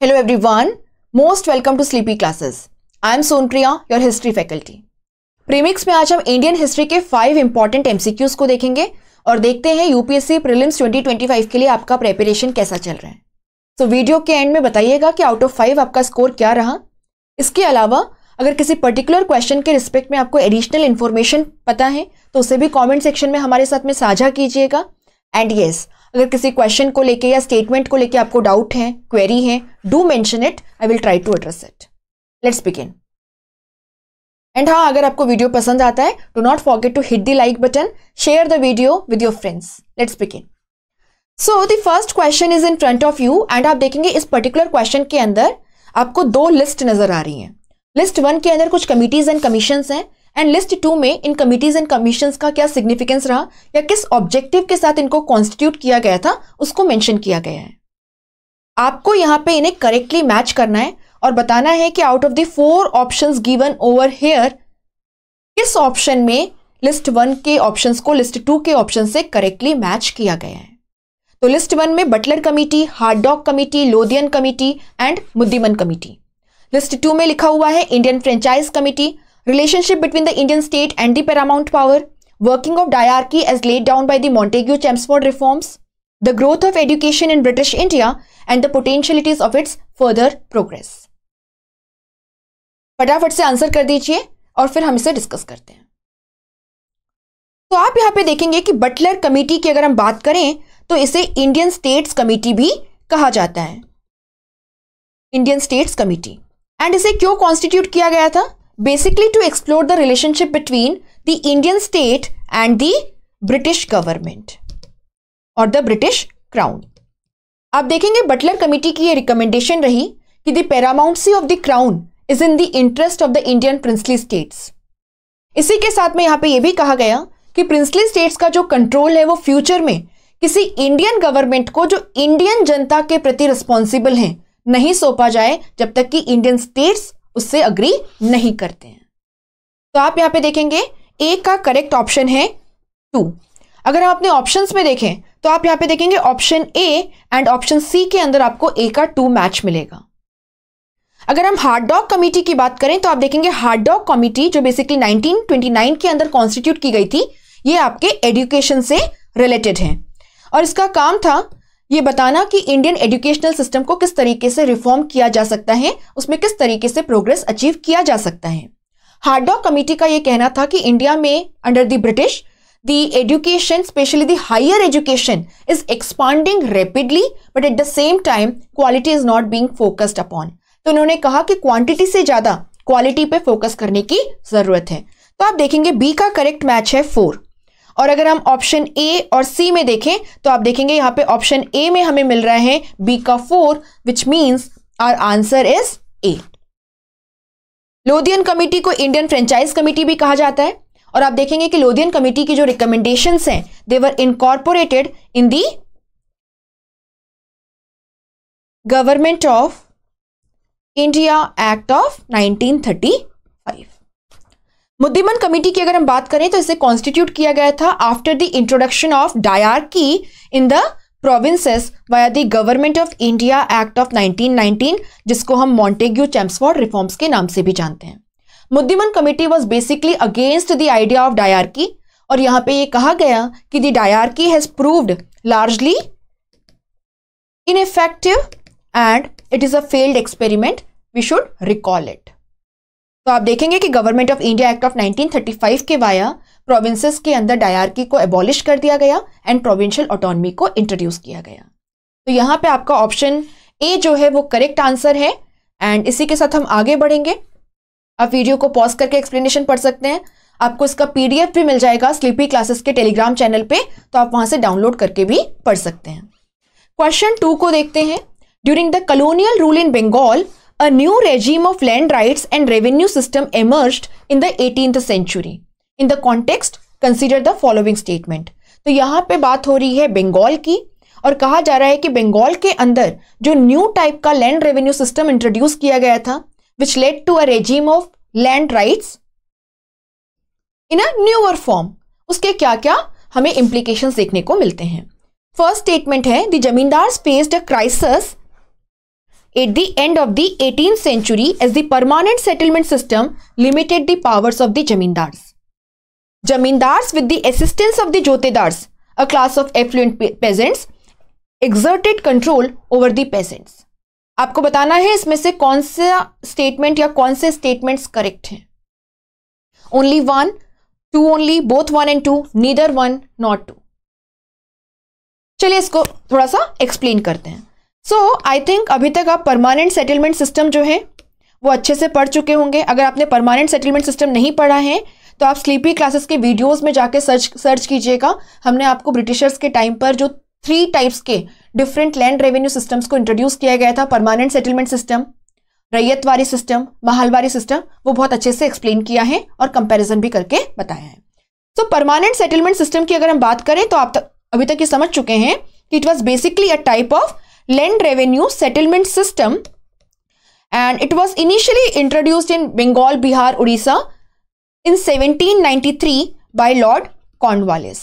Hello everyone, most welcome to Sleepy Classes. I am Sonpriya, your history faculty. Premix में आज हम Indian history के 5 important MCQs को देखेंगे और देखते हैं यूपीएससी प्रीलिम्स 2025 के लिए आपका प्रिपरेशन कैसा चल रहा है। तो वीडियो के एंड में बताइएगा कि आउट ऑफ 5 आपका स्कोर क्या रहा। इसके अलावा अगर किसी पर्टिकुलर क्वेश्चन के रिस्पेक्ट में आपको एडिशनल इन्फॉर्मेशन पता है तो उसे भी कॉमेंट सेक्शन में हमारे साथ में साझा कीजिएगा। एंड येस, अगर किसी क्वेश्चन को लेके या स्टेटमेंट को लेके आपको डाउट है, क्वेरी है, do mention it, I will try to address it. Let's begin. And हाँ, अगर आपको वीडियो पसंद आता है do not forget to hit the like button, share the video with your friends. Let's begin. So the first question is in front of you and आप देखेंगे इस particular question के अंदर आपको 2 लिस्ट नजर आ रही हैं। लिस्ट 1 के अंदर कुछ कमिटीज एंड कमीशंस हैं एंड लिस्ट 2 में इन कमिटीज एंड कमीशंस का क्या सिग्निफिकेंस रहा या किस ऑब्जेक्टिव के साथ इनको कॉन्स्टिट्यूट किया गया था उसको मेंशन किया गया है। आपको यहां पे इन्हें करेक्टली मैच करना है और बताना है कि out of the 4 options given over here किस ऑप्शन में लिस्ट 1 के ऑप्शंस को लिस्ट 2 के ऑप्शन से करेक्टली मैच किया गया है। तो लिस्ट 1 में Butler committee, Hartog committee, Lothian committee and Muddiman committee. List 2 में लिखा हुआ है Indian franchise committee, relationship between the Indian state and the paramount power, working of diarchy as laid down by the Montagu-Chelmsford reforms, the growth of education in British India and the potentialities of its further progress। फटाफट से answer कर दीजिए और फिर हम इसे discuss करते हैं। तो आप यहां पे देखेंगे कि बटलर कमेटी की अगर हम बात करें तो इसे इंडियन स्टेट्स कमेटी भी कहा जाता है, इंडियन स्टेट्स कमेटी। एंड इसे क्यों कॉन्स्टिट्यूट किया गया था? Basically to explore the relationship between the Indian state and the British government or the British crown। आप देखेंगे बटलर कमिटी की ये रिकमेंडेशन रही कि the paramountcy of the crown is in the interest of the Indian princely states। इसी के साथ में यहाँ पे ये भी कहा गया कि प्रिंसली स्टेट्स का जो कंट्रोल है वो फ्यूचर में किसी इंडियन गवर्नमेंट को जो इंडियन जनता के प्रति रिस्पॉन्सिबल है नहीं सौंपा जाए जब तक कि इंडियन स्टेट्स उससे अग्री नहीं करते हैं। तो आप यहां पे देखेंगे ए का करेक्ट ऑप्शन है 2। अगर हम अपने ऑप्शंस में देखें तो आप यहां पे देखेंगे option A and option C के अंदर आपको ए का 2 मैच मिलेगा। अगर हम हार्डॉक कमेटी की बात करें तो आप देखेंगे हार्डॉक कमेटी जो बेसिकली 1929 के अंदर कॉन्स्टिट्यूट की गई थी, ये आपके एजुकेशन से रिलेटेड है और इसका काम था ये बताना कि इंडियन एजुकेशनल सिस्टम को किस तरीके से रिफॉर्म किया जा सकता है, उसमें किस तरीके से प्रोग्रेस अचीव किया जा सकता है। हार्डॉक कमेटी का यह कहना था कि इंडिया में under the British the education specially the higher education is expanding rapidly but at the same time quality is not being focused upon. तो उन्होंने कहा कि क्वांटिटी से ज्यादा क्वालिटी पे फोकस करने की जरूरत है। तो आप देखेंगे बी का करेक्ट मैच है 4। और अगर हम ऑप्शन ए और सी में देखें तो आप देखेंगे यहां पे ऑप्शन ए में हमें मिल रहा है बी का 4 which means our answer is A. Lothian committee को इंडियन फ्रेंचाइज कमेटी भी कहा जाता है और आप देखेंगे कि लोदियन कमेटी की जो रिकमेंडेशंस हैं they were incorporated in the government of India act of 1935। Muddiman committee की अगर हम बात करें तो इसे कॉन्स्टिट्यूट किया गया था after the introduction of dyarchy in the provinces via the government of India act of 1919, जिसको हम मॉन्टेग्यू चेम्सफोर्ड रिफॉर्म्स के नाम से भी जानते हैं। Muddiman committee was basically against the idea of dyarchy और यहां पे ये कहा गया कि the dyarchy has proved largely ineffective and it is a failed experiment, we should recall it. तो आप देखेंगे कि government of India act of 1935 के वाया प्रोविंसेस के अंदर डायरकी को एबॉलिश कर दिया गया एंड प्रोविंशियल ऑटोनॉमी को इंट्रोड्यूस किया गया। तो यहां पे आपका ऑप्शन ए जो है वो करेक्ट आंसर है एंड इसी के साथ हम आगे बढ़ेंगे। आप वीडियो को पॉज करके एक्सप्लेनेशन पढ़ सकते हैं, आपको इसका पीडीएफ भी मिल जाएगा स्लीपी क्लासेस के टेलीग्राम चैनल पे, तो आप वहां से डाउनलोड करके भी पढ़ सकते हैं। क्वेश्चन 2 को देखते हैं। During the colonial rule in Bengal a new regime of land rights and revenue system emerged in the 18th century. In the context, consider the following statement. तो यहाँ पे बात हो रही है बंगाल की और कहा जा रहा है कि बंगाल के अंदर जो न्यू टाइप का लैंड रेवेन्यू सिस्टम इंट्रोड्यूस किया गया था which led to a regime of land rights in a newer form, उसके क्या क्या हमें इंप्लीकेशंस देखने को मिलते हैं। फर्स्ट स्टेटमेंट है the zamindars faced a crisis at the end of the 18th century as the permanent settlement system limited the powers of the zamindars. Zamindars, with the assistance of the jotedars, a class of affluent peasants, exerted control over the peasants. आपको बताना है इसमें से कौन सा statement या कौन से स्टेटमेंट्स करेक्ट हैं. Only one, two only, both one and two, neither one, not two. चलिए इसको थोड़ा सा एक्सप्लेन करते हैं. सो आई थिंक अभी तक आप परमानेंट सेटलमेंट सिस्टम जो है वो अच्छे से पढ़ चुके होंगे. अगर आपने परमानेंट सेटलमेंट सिस्टम नहीं पढ़ा है तो आप स्लीपी क्लासेस के वीडियोस में जाके सर्च कीजिएगा. हमने आपको ब्रिटिशर्स के टाइम पर जो 3 टाइप्स के डिफरेंट लैंड रेवेन्यू सिस्टम्स को इंट्रोड्यूस किया गया था, permanent settlement system, Ryotwari system, Mahalwari system, वो बहुत अच्छे से एक्सप्लेन किया है और कंपैरिजन भी करके बताया है. सो परमानेंट सेटलमेंट सिस्टम की अगर हम बात करें तो आप अभी तक ये समझ चुके हैं कि it was basically a type of land revenue settlement system and it was initially introduced in Bengal, Bihar, Orissa in 1793 by Lord Cornwallis.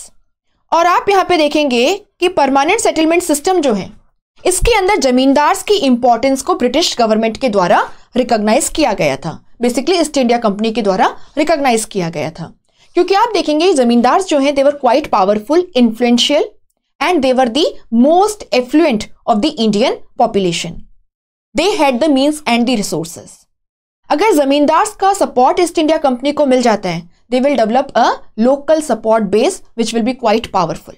और आप यहां पे देखेंगे कि परमानेंट सेटलमेंट सिस्टम जो है इसके अंदर जमींदार्स की इंपॉर्टेंस को ब्रिटिश गवर्नमेंट के द्वारा रिकॉग्नाइज किया गया था. बेसिकली ईस्ट इंडिया कंपनी के द्वारा रिकॉग्नाइज किया गया था, क्योंकि आप देखेंगे जमींदार्स जो हैं they were quite powerful, influential and they were the most affluent of the Indian population. They had the means and the resources. अगर जमींदार्स का सपोर्ट ईस्ट इंडिया कंपनी को मिल जाता है, they will develop a local support base which will be quite powerful.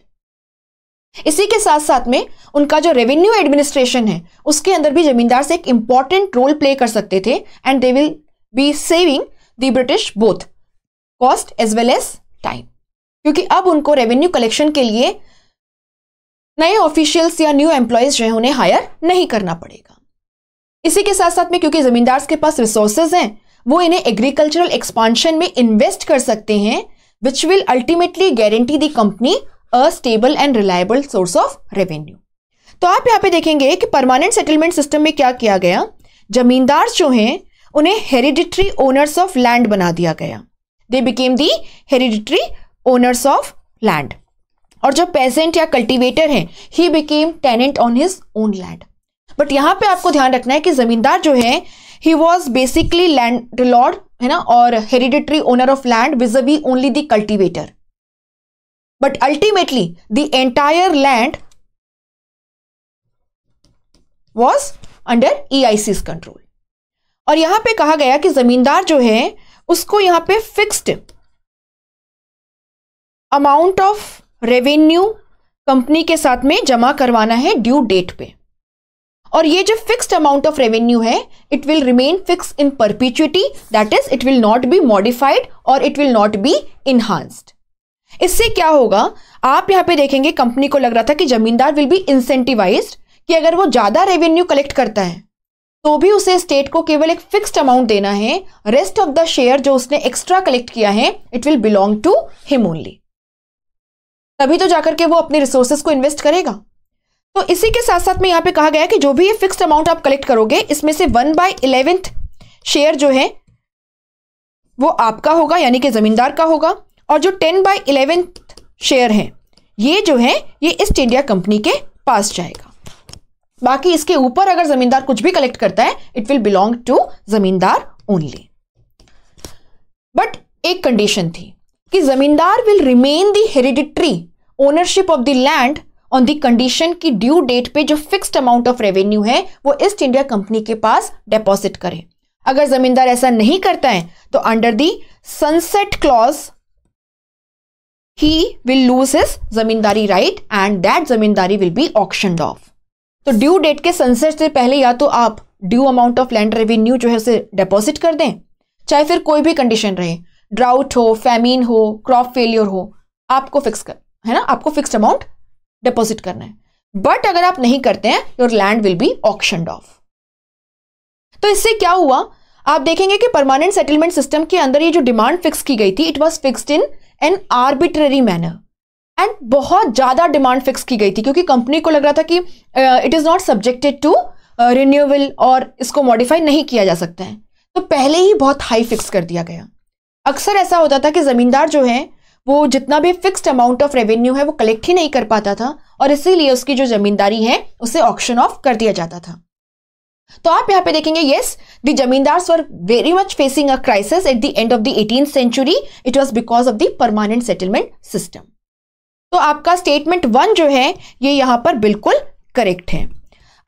इसी के साथ साथ में उनका जो रेवेन्यू एडमिनिस्ट्रेशन है उसके अंदर भी जमींदार से एक इंपॉर्टेंट रोल प्ले कर सकते थे and they will be saving the British both cost as well as time, क्योंकि अब उनको रेवेन्यू कलेक्शन के लिए नए ऑफिशियल्स या न्यू एम्प्लॉयज जो है उन्हें हायर नहीं करना पड़ेगा. इसी के साथ साथ में क्योंकि जमींदार के पास रिसोर्सेज हैं, वो इन्हें एग्रीकल्चरल एक्सपांशन में इन्वेस्ट कर सकते हैं, which will ultimately guarantee the company a stable and reliable source of revenue. तो आप यहां पे देखेंगे कि परमानेंट सेटलमेंट सिस्टम में क्या किया गया, जमींदार जो हैं उन्हें हेरिडिटरी ओनर्स ऑफ लैंड बना दिया गया. They became the hereditary owners of land. और जो पेजेंट या कल्टीवेटर हैं, he became tenant on his own land. But यहां पे आपको ध्यान रखना है कि जमींदार जो है he was basically landlord, है ना, और hereditary owner of land vis-a-vis only the cultivator. But ultimately the entire land was under EIC's control. और यहां पे कहा गया कि जमींदार जो है उसको यहां पे fixed amount of revenue company के साथ में जमा करवाना है ड्यू डेट पे. और ये जो फिक्स्ड अमाउंट ऑफ रेवेन्यू है it will remain fix in perpetuity, that is it will not be modified और it will not be enhanced. इससे क्या होगा, आप यहां पे देखेंगे कंपनी को लग रहा था कि जमींदार विल बी इंसेंटिवाइज्ड कि अगर वो ज्यादा रेवेन्यू कलेक्ट करता है तो भी उसे स्टेट को केवल एक फिक्स्ड अमाउंट देना है, रेस्ट ऑफ द शेयर जो उसने एक्स्ट्रा कलेक्ट किया है it will belong to him only. तभी तो जाकर के वो अपने रिसोर्सेज को इन्वेस्ट करेगा. तो इसी के साथ साथ में यहां पे कहा गया कि जो भी ये फिक्स्ड अमाउंट आप कलेक्ट करोगे इसमें से 1/11 शेयर जो है वो आपका होगा, यानी कि जमींदार का होगा, और जो 10/11 शेयर है ये जो है ये ईस्ट इंडिया कंपनी के पास जाएगा. बाकी इसके ऊपर अगर जमींदार कुछ भी कलेक्ट करता है इट विल बिलोंग टू जमींदार ओनली. बट एक कंडीशन थी कि जमींदार will remain the hereditary ownership of the land on the condition की ड्यू डेट पे जो फिक्स्ड अमाउंट ऑफ रेवेन्यू है वो ईस्ट इंडिया कंपनी के पास डिपॉजिट करे. अगर जमींदार ऐसा नहीं करता है तो under the sunset clause he will lose his zamindari right and that zamindari will be auctioned off. तो ड्यू डेट के सनसेट से पहले या तो आप due amount of land revenue जो है उसे डिपॉजिट कर दें, चाहे फिर कोई भी कंडीशन रहे, ड्राउट हो, फैमिन हो, क्रॉप फेलियर हो, आपको फिक्स कर, है ना, आपको फिक्स्ड अमाउंट डिपॉजिट करना है. बट अगर आप नहीं करते हैं your land will be auctioned off. तो इससे क्या हुआ, आप देखेंगे कि परमानेंट सेटलमेंट सिस्टम के अंदर ये जो डिमांड फिक्स की गई थी it was fixed in an arbitrary manner and बहुत ज्यादा डिमांड फिक्स की गई थी क्योंकि कंपनी को लग रहा था कि it is not subjected to renewable और इसको मॉडिफाई नहीं किया जा सकता है. तो पहले ही बहुत हाई फिक्स कर दिया गया. अक्सर ऐसा होता था कि जमींदार जो है वो जितना भी फिक्स्ड अमाउंट ऑफ रेवेन्यू है वो कलेक्ट ही नहीं कर पाता था और इसीलिए उसकी जो जमींदारी है उसे ऑक्शन ऑफ कर दिया जाता था. तो आप यहाँ पे देखेंगे yes the zamindars were very much facing a crisis at the end of the 18th century, it was because of the permanent settlement system. तो आपका स्टेटमेंट 1 जो है ये यहां पर बिल्कुल करेक्ट है।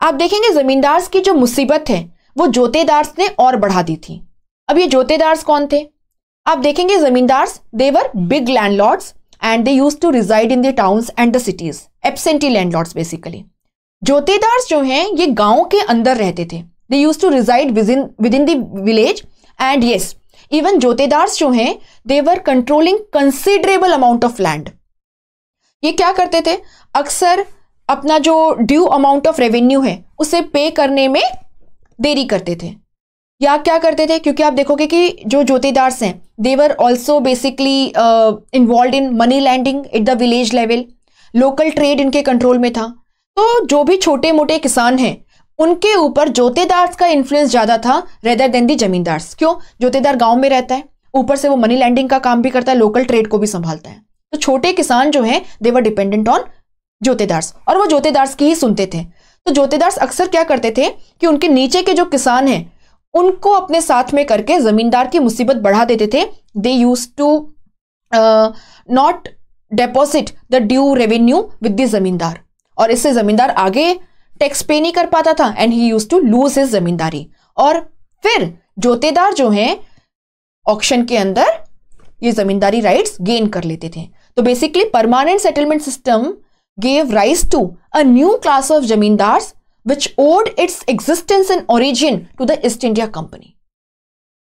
आप देखेंगे जमींदार्स की जो मुसीबत है वो जोतेदार्स ने और बढ़ा दी थी। अब ये जोतेदार्स कौन थे? आप देखेंगे zamindars they were big landlords and they used to reside in the towns and the cities, absentee landlords basically. Jotedars जो हैं ये गांव के अंदर रहते थे, they used to reside within the village and yes even jotedars जो हैं they were controlling considerable amount of land. ये क्या करते थे? अक्सर अपना जो ड्यू अमाउंट ऑफ रेवेन्यू है उसे पे करने में देरी करते थे, या क्या करते थे, क्योंकि आप देखोगे कि जो जोतेदार्स हैं they were also basically involve in money lending at the village level, local trade इनके कंट्रोल में था। तो जो भी छोटे मोटे किसान हैं उनके ऊपर जोतेदार्स का इन्फ्लुएंस ज्यादा था रेदर देन दी जमींदार्स। क्यों? जोतेदार गांव में रहता है, ऊपर से वो मनी लैंडिंग का काम भी करता है, लोकल ट्रेड को भी संभालता है। तो छोटे किसान जो हैं they were dependent on jotedars और वो जोतेदार्स की ही सुनते थे। तो जोतेदार्स अक्सर क्या करते थे कि उनके नीचे के जो किसान हैं उनको अपने साथ में करके जमींदार की मुसीबत बढ़ा देते थे। They use to not deposit the due revenue with the zamindar, और इससे जमींदार आगे टैक्स पे नहीं कर पाता था and he use to lose his zamindari. और फिर जोतेदार जो हैं ऑक्शन के अंदर ये जमींदारी राइट्स गेन कर लेते थे। तो basically permanent settlement system gave rise to a new class of zamindars which owed its existence and origin to the East India Company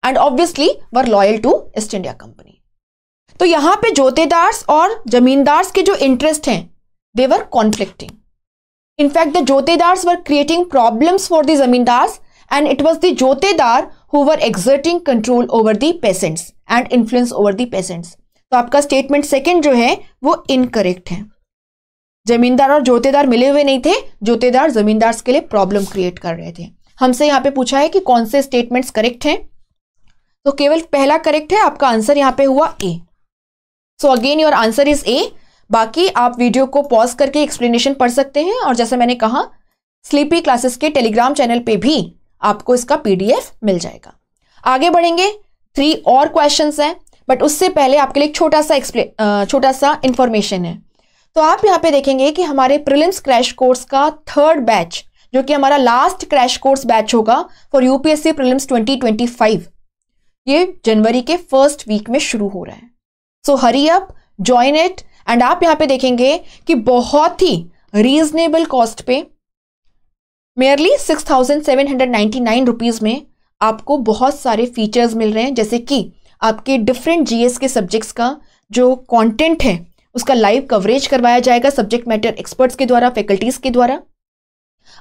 and obviously were loyal to East India Company. तो यहां पे जोतेदार्स और जमींदार्स के जो interest हैं they were conflicting. In fact, the jotedars were creating problems for the zamindars and it was the jotedar who were exerting control over the peasants and influence over the peasants. तो आपका statement second जो है वो incorrect है। जमींदार और जोतेदार मिले हुए नहीं थे, जोतेदार जमींदार के लिए प्रॉब्लम क्रिएट कर रहे थे। हमसे यहां पे पूछा है कि कौन से स्टेटमेंट्स करेक्ट हैं, तो केवल पहला करेक्ट है, आपका आंसर यहां पे हुआ A. So again your answer is A. बाकी आप वीडियो को पॉज करके एक्सप्लेनेशन पढ़ सकते हैं और जैसे मैंने कहा स्लीपी क्लासेस के टेलीग्राम चैनल पे भी आपको इसका पीडीएफ मिल जाएगा। आगे बढ़ेंगे, 3 और क्वेश्चंस हैं, बट उससे पहले आपके लिए एक छोटा सा इंफॉर्मेशन है। तो आप यहाँ पे देखेंगे कि हमारे प्रीलिम्स क्रैश कोर्स का 3rd बैच, जो कि हमारा लास्ट क्रैश कोर्स बैच होगा फॉर यूपीएससी प्रीलिम्स 2025, ये जनवरी के 1st वीक में शुरू हो रहा है। So hurry up, join it. And आप यहाँ पे देखेंगे कि बहुत ही रीजनेबल कॉस्ट पे मेयरली 6,799 रुपीज में आपको बहुत सारे फीचर्स मिल रहे हैं, जैसे कि आपके डिफरेंट जीएस के सब्जेक्ट्स का जो कंटेंट है उसका लाइव कवरेज करवाया जाएगा सब्जेक्ट मैटर एक्सपर्ट्स के द्वारा, फैकल्टीज के द्वारा।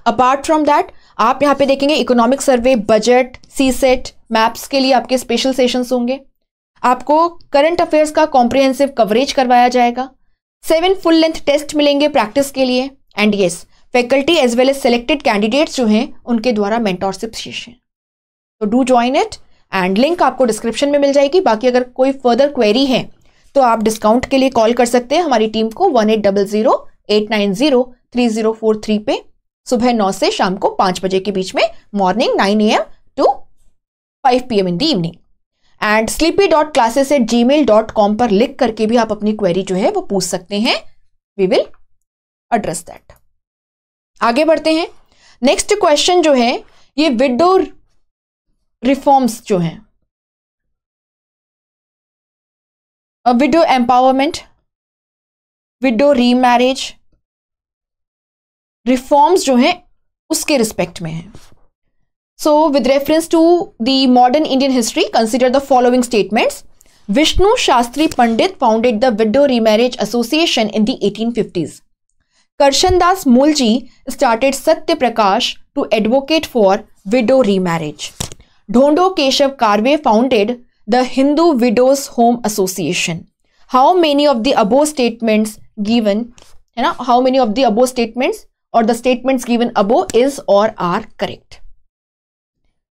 अपार्ट फ्रॉम दैट आप यहाँ पे देखेंगे economic survey, budget, CSAT, maps के लिए आपके स्पेशल सेशंस होंगे। आपको करंट अफेयर्स का कॉम्प्रिहेंसिव कवरेज करवाया जाएगा। 7 फुल लेंथ टेस्ट मिलेंगे प्रैक्टिस के लिए and yes faculty as well as selected candidates जो हैं उनके द्वारा मेंटोरशिप सेशन। तो do join it and link आपको डिस्क्रिप्शन में मिल जाएगी। बाकी अगर कोई फर्दर क्वेरी है तो आप डिस्काउंट के लिए कॉल कर सकते हैं हमारी टीम को 1800-890-3043 पे सुबह 9 से शाम को 5 बजे के बीच में, morning 9 AM to 5 PM in the evening. And sleepy.classes@gmail.com पर लिख करके भी आप अपनी क्वेरी जो है वो पूछ सकते हैं, वी विल एड्रेस दैट। आगे बढ़ते हैं। नेक्स्ट क्वेश्चन जो है ये विडो रिफॉर्म्स जो हैं, widow empowerment, widow remarriage, reforms जो हैं उसके रिस्पेक्ट में है। So with reference to the modern Indian history consider the following statements. Vishnu Shastri Pandit founded the widow remarriage association in the 1850s. Karshandas Mulji started Satya Prakash to advocate for widow remarriage. Dhondo Keshav Karve founded the Hindu Widows Home Association. How many of the above statements given, है ना, how many of the above statements or the statements given above is or are correct?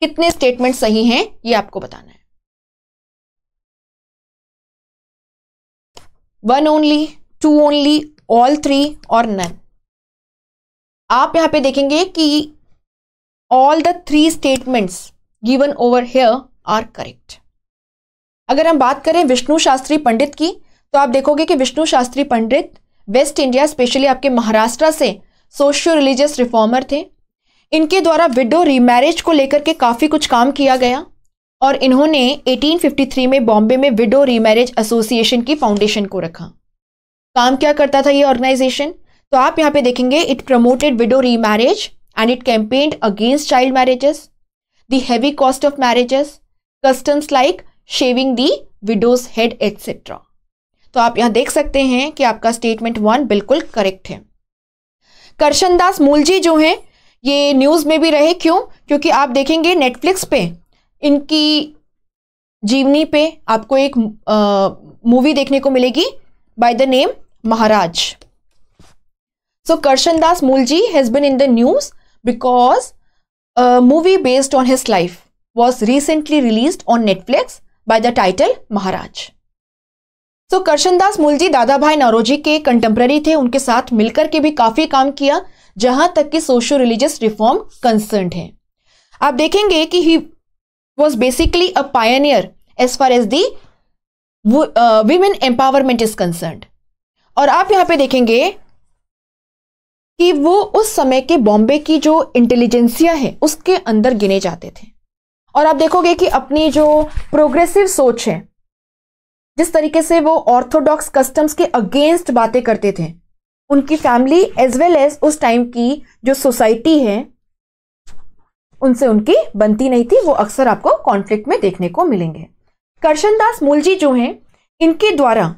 कितने statement सही हैं ये आपको बताना है। 1 only, 2 only, all 3 और none। आप यहां पे देखेंगे कि all the 3 statements given over here are correct. अगर हम बात करें विष्णु शास्त्री पंडित की, तो आप देखोगे कि विष्णु शास्त्री पंडित वेस्ट इंडिया स्पेशली आपके महाराष्ट्र से सोशियो रिलीजियस रिफॉर्मर थे। इनके द्वारा विडो रीमैरिज को लेकर के काफ़ी कुछ काम किया गया और इन्होंने 1853 में बॉम्बे में विडो रीमैरिज एसोसिएशन की फाउंडेशन को रखा। काम क्या करता था ये ऑर्गेनाइजेशन, तो आप यहाँ पे देखेंगे it promoted window remarriage and it campaigned against child marriages, the heavy cost of marriages, customs like shaving the widows head etcetera. तो आप यहाँ देख सकते हैं कि आपका स्टेटमेंट 1 बिल्कुल करेक्ट है। करशन दास मूलजी जो हैं ये न्यूज़ में भी रहे, क्यों? क्योंकि आप देखेंगे नेटफ्लिक्स पे इनकी जीवनी पे आपको एक मूवी देखने को मिलेगी by the name Maharaj. So Karshan Das Mulji has been in the news because a movie based on his life was recently released on Netflix by the title Maharaj. So Karsan Das Mulji Dadabhai Naoroji के कंटेम्प्रेरी थे, उनके साथ मिलकर के भी काफी काम किया जहां तक कि सोशो रिलीजियस रिफॉर्म कंसर्न्ड है। आप देखेंगे कि he was basically a pioneer as far as the women empowerment is concerned. और आप यहां पे देखेंगे कि वो उस समय के बॉम्बे की जो इंटेलिजेंसिया है उसके अंदर गिने जाते थे। और आप देखोगे कि अपनी जो प्रोग्रेसिव सोच है, जिस तरीके से वो ऑर्थोडॉक्स कस्टम्स के अगेंस्ट बातें करते थे, उनकी फैमिली एज वेल एज उस टाइम की जो सोसाइटी है उनसे उनकी बनती नहीं थी। वो अक्सर आपको कॉन्फ्लिक्ट में देखने को मिलेंगे। करशन दास मूलजी जो हैं इनके द्वारा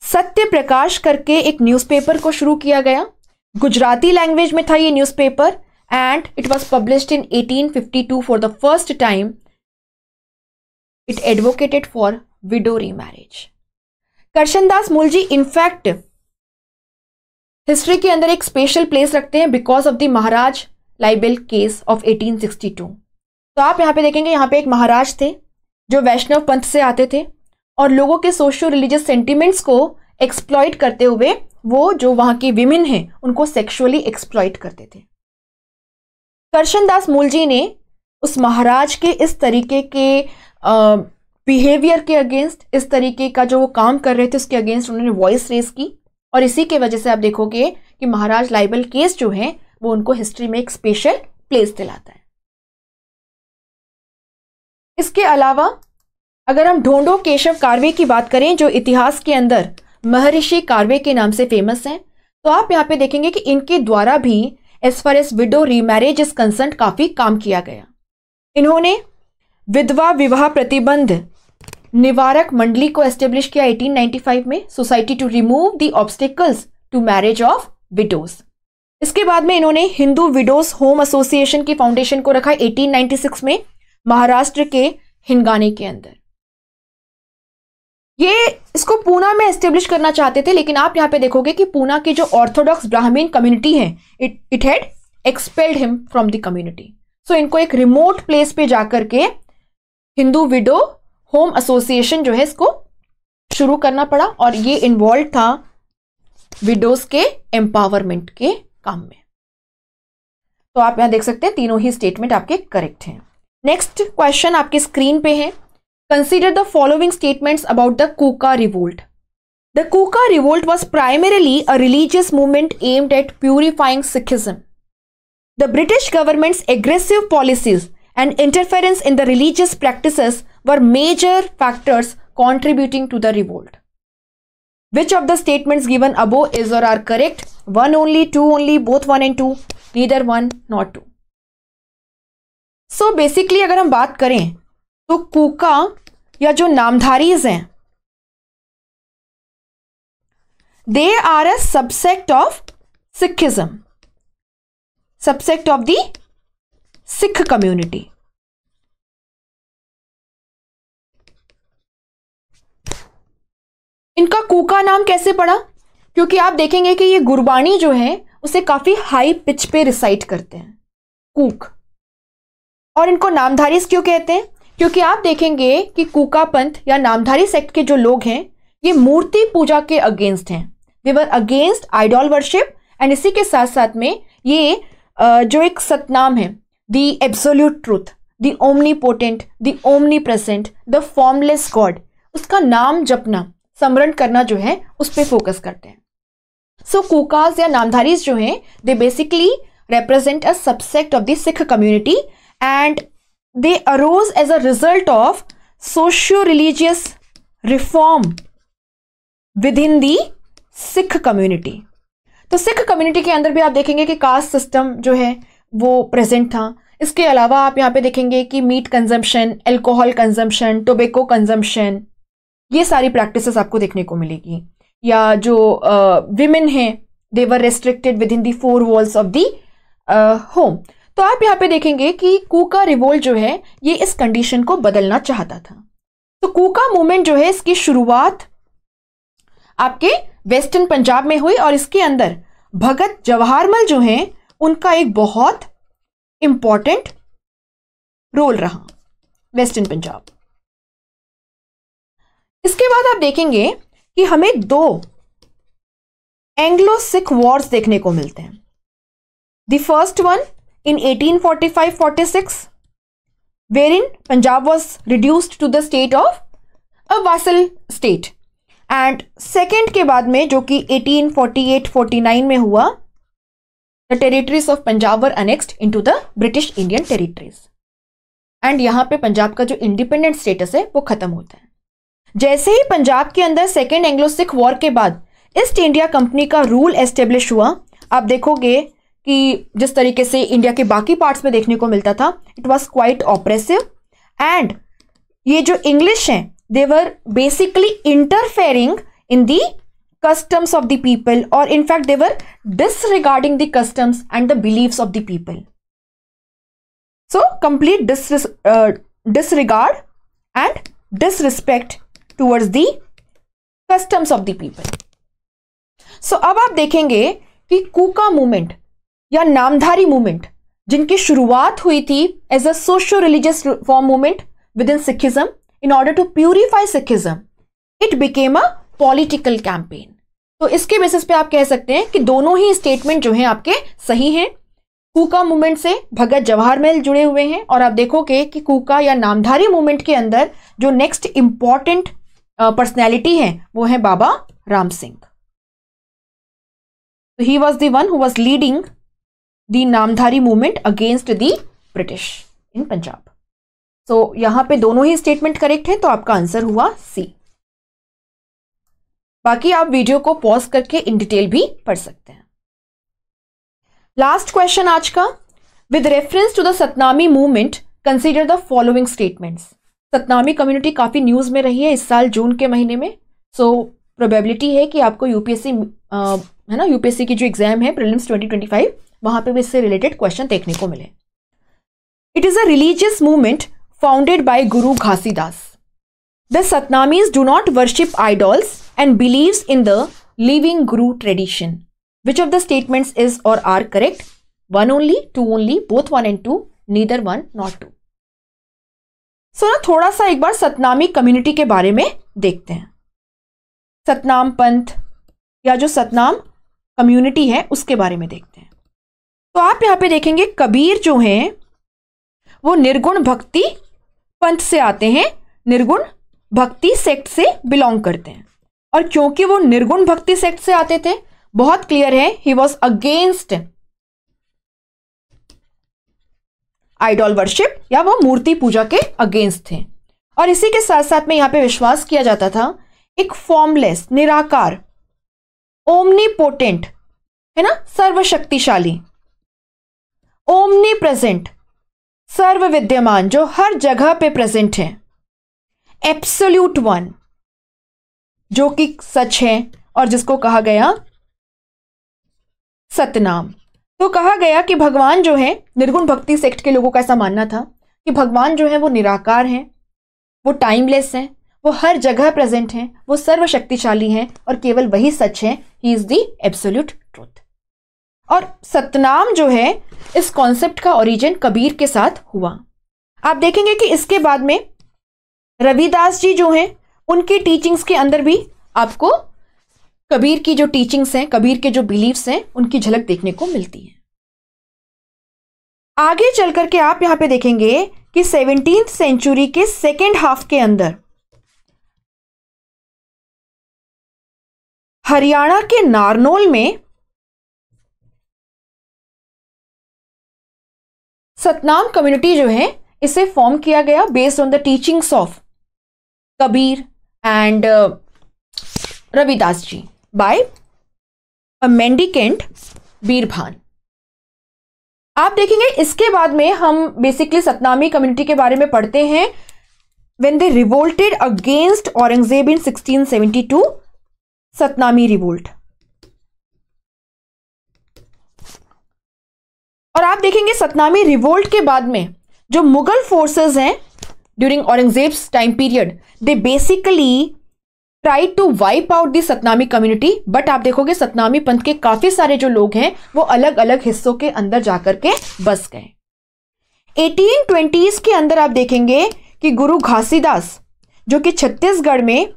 सत्य प्रकाश करके एक न्यूज़पेपर को शुरू किया गया। गुजराती लैंग्वेज में था ये newspaper and it was published in 1852 for the first time. It advocated for widow remarriage. Karsan Das Mulji in fact history के अंदर एक स्पेशल प्लेस रखते हैं because of the Maharaj libel case of 1862। तो आप यहाँ पे देखेंगे, यहाँ पे एक महाराज थे जो वैष्णव पंथ से आते थे और लोगों के सोशियो रिलीजियस सेंटिमेंट्स को एक्सप्लॉइट करते हुए वो जो वहां की विमेन हैं उनको सेक्सुअली एक्सप्लॉइट करते थे। करशन दास मूलजी ने उस महाराज के इस तरीके के बिहेवियर के अगेंस्ट, इस तरीके का जो वो काम कर रहे थे उसके अगेंस्ट उन्होंने वॉइस रेज की और इसी के वजह से आप देखोगे कि महाराज लाइबल केस जो है वो उनको हिस्ट्री में एक स्पेशल प्लेस दिलाता है। इसके अलावा अगर हम ढोंडो केशव कार्वे की बात करें जो इतिहास के अंदर महर्षि कार्वे के नाम से फेमस हैं, तो आप यहाँ पे देखेंगे कि इनके द्वारा भी as far as widow remarriage is concern काफी काम किया गया। इन्होंने विधवा विवाह प्रतिबंध निवारक मंडली को एस्टेब्लिश किया 1895 में, society to remove the obstacles to marriage of widows. इसके बाद में इन्होंने हिंदू विडोज होम एसोसिएशन की फाउंडेशन को रखा 1896 में महाराष्ट्र के हिंगाने के अंदर। ये इसको पूना में एस्टेब्लिश करना चाहते थे, लेकिन आप यहां पे देखोगे कि पूना की जो ऑर्थोडॉक्स ब्राह्मीण कम्युनिटी है it had expelled him from the community. So इनको एक रिमोट प्लेस पे जाकर के हिंदू विडो होम एसोसिएशन जो है इसको शुरू करना पड़ा और ये इन्वॉल्व था विडोज के एम्पावरमेंट के काम में। तो आप यहां देख सकते हैं तीनों ही स्टेटमेंट आपके करेक्ट हैं। नेक्स्ट क्वेश्चन आपके स्क्रीन पे है। Consider the following statements about the Kuka revolt. The Kuka revolt was primarily a religious movement aimed at purifying Sikhism. The British government's aggressive policies and interference in the religious practices were major factors contributing to the revolt. Which of the statements given above is or are correct? One only, two only, both one and two, neither one nor two. So basically अगर हम बात करें तो कूका या जो नामधारीज हैं they are a subsect of Sikhism, subsect of the Sikh community. इनका कूका नाम कैसे पड़ा? क्योंकि आप देखेंगे कि ये गुरबानी जो है उसे काफी हाई पिच पे रिसाइट करते हैं, कूक। और इनको नामधारीज क्यों कहते हैं? क्योंकि आप देखेंगे कि कूका पंथ या नामधारी सेक्ट के जो लोग हैं ये मूर्ति पूजा के अगेंस्ट हैं। They were against idol worship and इसी के साथ साथ में ये जो एक सतनाम है the absolute truth, the omnipotent, the omnipresent, the formless God, उसका नाम जपना, स्मरण करना जो है उस पर फोकस करते हैं। सो कूकाज या नामधारीज जो हैं they basically represent a subsect of the Sikh community and they arose as a result of socio-religious reform within the Sikh community। तो सिख कम्युनिटी के अंदर भी आप देखेंगे कि कास्ट सिस्टम जो है वो प्रेजेंट था। इसके अलावा आप यहाँ पे देखेंगे कि meat consumption, alcohol consumption, tobacco consumption, ये सारी प्रैक्टिसेस आपको देखने को मिलेगी। या जो विमेन हैं they were restricted within the 4 walls of the home. तो आप यहाँ पे देखेंगे कि कूका रिवोल्ट जो है ये इस कंडीशन को बदलना चाहता था। तो कूका मूवमेंट जो है इसकी शुरुआत आपके वेस्टर्न पंजाब में हुई और इसके अंदर भगत जवाहरमल जो हैं उनका एक बहुत इंपॉर्टेंट रोल रहा वेस्टर्न पंजाब। इसके बाद आप देखेंगे कि हमें 2 एंग्लो सिख वॉर्स देखने को मिलते हैं। The first one in 1845-46, wherein Punjab was reduced to the state of a vassal state, and second के बाद में जो कि 1848-49 में हुआ, the territories of Punjab were annexed into the British Indian territories, and यहाँ पे पंजाब का जो इंडिपेंडेंट स्टेटस है वो खत्म होता है। जैसे ही पंजाब के अंदर सेकेंड एंग्लो सिख वॉर के बाद ईस्ट इंडिया कंपनी का रूल एस्टेब्लिश हुआ, आप देखोगे कि जिस तरीके से इंडिया के बाकी पार्ट्स में देखने को मिलता था, it was quite oppressive and ये जो इंग्लिश हैं they were basically interfering in the customs of the people और in fact they were disregarding the customs and the beliefs of the people. So complete disregard and disrespect towards the customs of the people. So अब आप देखेंगे कि कूका movement या नामधारी movement जिनकी शुरुआत हुई थी as a socio religious reform movement within Sikhism in order to purify Sikhism, it became a political campaign. तो इसके बेसिस पे आप कह सकते हैं कि दोनों ही स्टेटमेंट जो हैं आपके सही हैं। कूका मूवमेंट से भगत जवाहरमल जुड़े हुए हैं और आप देखोगे कि कूका या नामधारी मूवमेंट के अंदर जो नेक्स्ट इंपॉर्टेंट पर्सनैलिटी है वो है Baba Ram Singh. So he was the one who was leading the Namdhari movement against the British in Punjab. So यहां पे दोनों ही स्टेटमेंट करेक्ट है, तो आपका आंसर हुआ सी। बाकी आप वीडियो को पॉज करके इन डिटेल भी पढ़ सकते हैं। लास्ट क्वेश्चन आज का, with reference to the Satnami movement consider the following statements. Satnami community काफी न्यूज में रही है इस साल जून के महीने में, सो प्रोबेबिलिटी है कि आपको यूपीएससी है ना, यूपीएससी की जो एग्जाम है प्रीलिम्स 2025 वहां पे भी इससे रिलेटेड क्वेश्चन देखने को मिले। It is a religious movement founded by Guru Ghasidas. The Satnamis do not worship idols and believes in the living guru tradition. Which of the statements is और are correct? 1 only, 2 only, both 1 and 2, neither 1 nor 2। सो ना थोड़ा सा एक बार Satnami community के बारे में देखते हैं। सतनाम पंथ या जो सतनाम कम्युनिटी है उसके बारे में देखते हैं। तो आप यहां पे देखेंगे कबीर जो हैं वो निर्गुण भक्ति पंथ से आते हैं, निर्गुण भक्ति सेक्ट से बिलोंग करते हैं। और क्योंकि वो निर्गुण भक्ति सेक्ट से आते थे, बहुत क्लियर है, he was against idol worship या वो मूर्ति पूजा के अगेंस्ट थे। और इसी के साथ साथ में यहां पे विश्वास किया जाता था एक फॉर्मलेस, निराकार, ओमनीपोटेंट है ना, सर्वशक्तिशाली, ओमनी प्रेजेंट, सर्व विद्यमान, जो हर जगह पे प्रेजेंट है, एब्सोल्यूट वन, जो कि सच है और जिसको कहा गया सतनाम। तो कहा गया कि भगवान जो है, निर्गुण भक्ति सेक्ट के लोगों का ऐसा मानना था कि भगवान जो है वो निराकार हैं, वो टाइमलेस हैं, वो हर जगह प्रेजेंट हैं, वो सर्वशक्तिशाली हैं और केवल वही सच है, he is the absolute truth. और सतनाम जो है इस कॉन्सेप्ट का ओरिजिन कबीर के साथ हुआ। आप देखेंगे कि इसके बाद में रविदास जी जो हैं उनकी टीचिंग्स के अंदर भी आपको कबीर की जो टीचिंग्स हैं, कबीर के जो बिलीव्स हैं, उनकी झलक देखने को मिलती है। आगे चल करके आप यहां पे देखेंगे कि 17th सेंचुरी के सेकेंड हाफ के अंदर हरियाणा के नारनौल में सतनाम कम्युनिटी जो है इसे फॉर्म किया गया based on the teachings of Kabir and Ravidas ji by a mendicant Birbhan. आप देखेंगे इसके बाद में हम बेसिकली सतनामी कम्युनिटी के बारे में पढ़ते हैं when they revolted against Aurangzeb in 1672, Satnami revolt. और आप देखेंगे सतनामी रिवोल्ट के बाद में जो मुगल फोर्सेस हैं during Aurangzeb's time period, they basically try to wipe out the Satnami community. But आप देखोगे सतनामी पंथ के काफी सारे जो लोग हैं वो अलग अलग हिस्सों के अंदर जाकर के बस गए। 1820s के अंदर आप देखेंगे कि गुरु घासीदास जो कि छत्तीसगढ़ में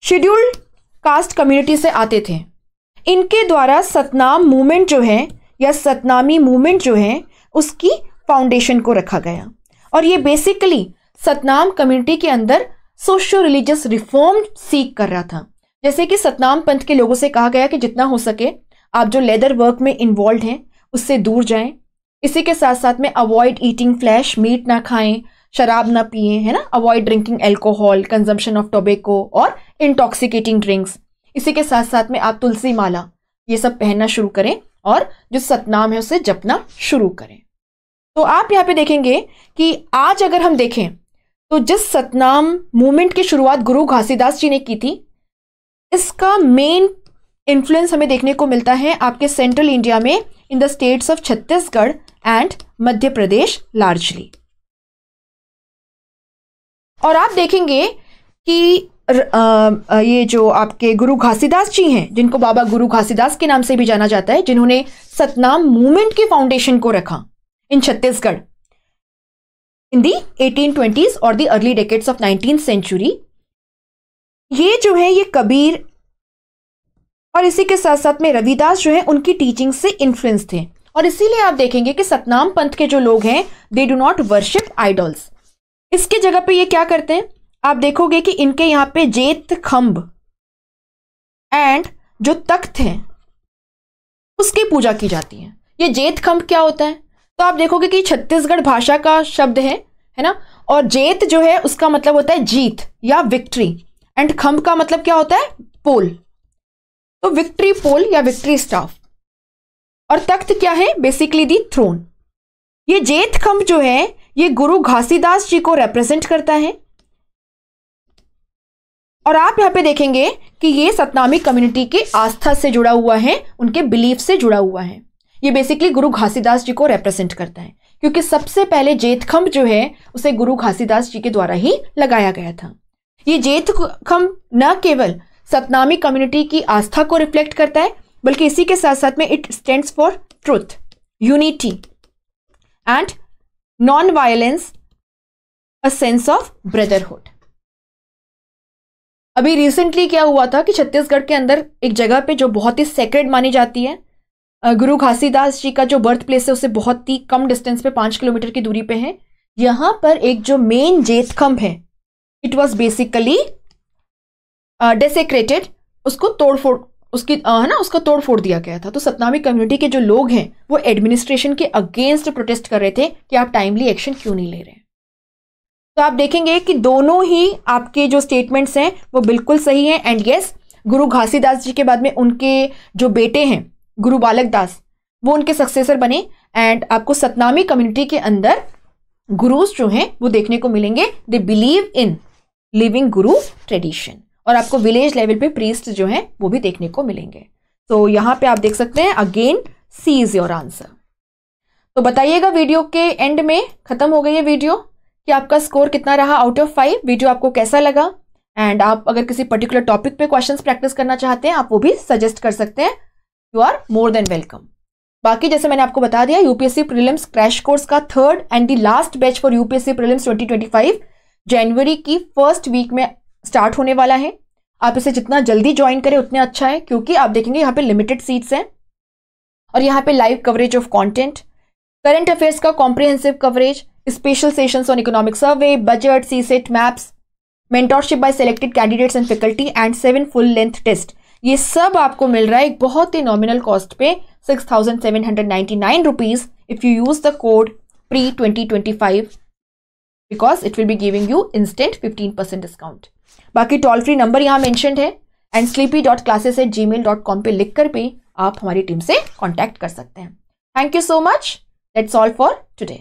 शेड्यूल्ड कास्ट कम्युनिटी से आते थे, इनके द्वारा सतनाम मूवमेंट जो है या सतनामी मूवमेंट जो है उसकी फाउंडेशन को रखा गया। और ये बेसिकली सतनाम कम्युनिटी के अंदर सोशो रिलीजियस रिफॉर्म सीख कर रहा था। जैसे कि सतनाम पंथ के लोगों से कहा गया कि जितना हो सके आप जो लेदर वर्क में इन्वॉल्व हैं उससे दूर जाएं। इसी के साथ साथ में अवॉइड ईटिंग फ्लैश, मीट ना खाएं, शराब ना पिए, है ना, avoid drinking alcohol, consumption of tobacco और इंटॉक्सिकेटिंग ड्रिंक्स। इसी के साथ साथ में आप तुलसी माला ये सब पहनना शुरू करें और जो सतनाम है उसे जपना शुरू करें। तो आप यहाँ पे देखेंगे कि आज अगर हम देखें तो जिस सतनाम मूवमेंट की शुरुआत गुरु घासीदास जी ने की थी, इसका मेन इन्फ्लुएंस हमें देखने को मिलता है आपके सेंट्रल इंडिया में in the states of Chhattisgarh and Madhya Pradesh largely. और आप देखेंगे कि ये जो आपके गुरु घासीदास जी हैं, जिनको बाबा गुरु घासीदास के नाम से भी जाना जाता है, जिन्होंने सतनाम मूवमेंट की फाउंडेशन को रखा इन छत्तीसगढ़ इन दी 1820s और the early decades of 19th century, ये जो है ये कबीर और इसी के साथ साथ में रविदास जो है उनकी टीचिंग से इन्फ्लुएंस थे। और इसीलिए आप देखेंगे कि सतनाम पंथ के जो लोग हैं they do not worship idols. इसके जगह पे ये क्या करते हैं, आप देखोगे कि इनके यहां पे जेत खंभ एंड जो तख्त हैं उसकी पूजा की जाती है। ये जेत खंभ क्या होता है, तो आप देखोगे कि छत्तीसगढ़ भाषा का शब्द है ना, और जेत जो है उसका मतलब होता है जीत या विक्ट्री, एंड खंभ का मतलब क्या होता है, पोल। तो विक्ट्री पोल या विक्ट्री स्टाफ, और तख्त क्या है, बेसिकली दी थ्रोन। ये जेत खंभ जो है ये गुरु घासीदास जी को रिप्रेजेंट करता है। और आप यहां पे देखेंगे कि ये सतनामी कम्युनिटी के आस्था से जुड़ा हुआ है, उनके बिलीफ से जुड़ा हुआ है। ये बेसिकली गुरु घासीदास जी को रिप्रेजेंट करता है, क्योंकि सबसे पहले जेत खंभ जो है उसे गुरु घासीदास जी के द्वारा ही लगाया गया था। ये जेत खंभ न केवल सतनामी कम्युनिटी की आस्था को रिफ्लेक्ट करता है, बल्कि इसी के साथ साथ में it stands for truth, unity and non violence, a sense of brotherhood. अभी रिसेंटली क्या हुआ था कि छत्तीसगढ़ के अंदर एक जगह पे जो बहुत ही सेक्रेड मानी जाती है, गुरु घासीदास जी का जो बर्थ प्लेस है उसे बहुत ही कम डिस्टेंस पे 5 किलोमीटर की दूरी पे है। यहां पर एक जो मेन जेत खंभ है इट वॉज बेसिकली डेसेक्रेटेड, उसको तोड़फोड़ उसकी है ना उसका तोड़फोड़ दिया गया था। तो सतनामी कम्युनिटी के जो लोग हैं वो एडमिनिस्ट्रेशन के अगेंस्ट प्रोटेस्ट कर रहे थे कि आप टाइमली एक्शन क्यों नहीं ले रहे। तो आप देखेंगे कि दोनों ही आपके जो स्टेटमेंट्स हैं वो बिल्कुल सही हैं। एंड यस, गुरु घासीदास जी के बाद में उनके जो बेटे हैं गुरु बालक दास, वो उनके सक्सेसर बने। एंड आपको सतनामी कम्युनिटी के अंदर गुरुज जो हैं वो देखने को मिलेंगे, they believe in living guru tradition. और आपको विलेज लेवल पे प्रीस्ट जो हैं वो भी देखने को मिलेंगे। तो यहां पे आप देख सकते हैं, again C is your answer. तो बताइएगा वीडियो के एंड में, खत्म हो गई है वीडियो, कि आपका स्कोर कितना रहा आउट ऑफ 5। वीडियो आपको कैसा लगा, एंड आप अगर किसी पर्टिकुलर टॉपिक पे क्वेश्चंस प्रैक्टिस करना चाहते हैं आप वो भी सजेस्ट कर सकते हैं। You are more than welcome. बाकी जैसे मैंने आपको बता दिया, यूपीएससी प्रीलिम्स क्रैश कोर्स का 3rd and the last batch for UPSC prelims 2025 जनवरी की 1st वीक में स्टार्ट होने वाला है। आप इसे जितना जल्दी ज्वाइन करें उतना अच्छा है, क्योंकि आप देखेंगे यहाँ पे लिमिटेड सीट्स हैं और यहाँ पे live coverage of content, current affairs का comprehensive coverage, special sessions on economic survey, budget, CSAT, maps, mentorship by selected candidates and faculty and 7 full length test, ये सब आपको मिल रहा है एक बहुत ही नॉमिनल कॉस्ट पे 6,799 rupees if you use the code PRE2025 because it will be giving you instant 15% discount. बाकी toll free number यहाँ मेंशन्ड है एंड sleepy.classes@gmail.com पे लिखकर भी आप हमारी टीम से कॉन्टैक्ट कर सकते हैं। Thank you so much, that's all for today.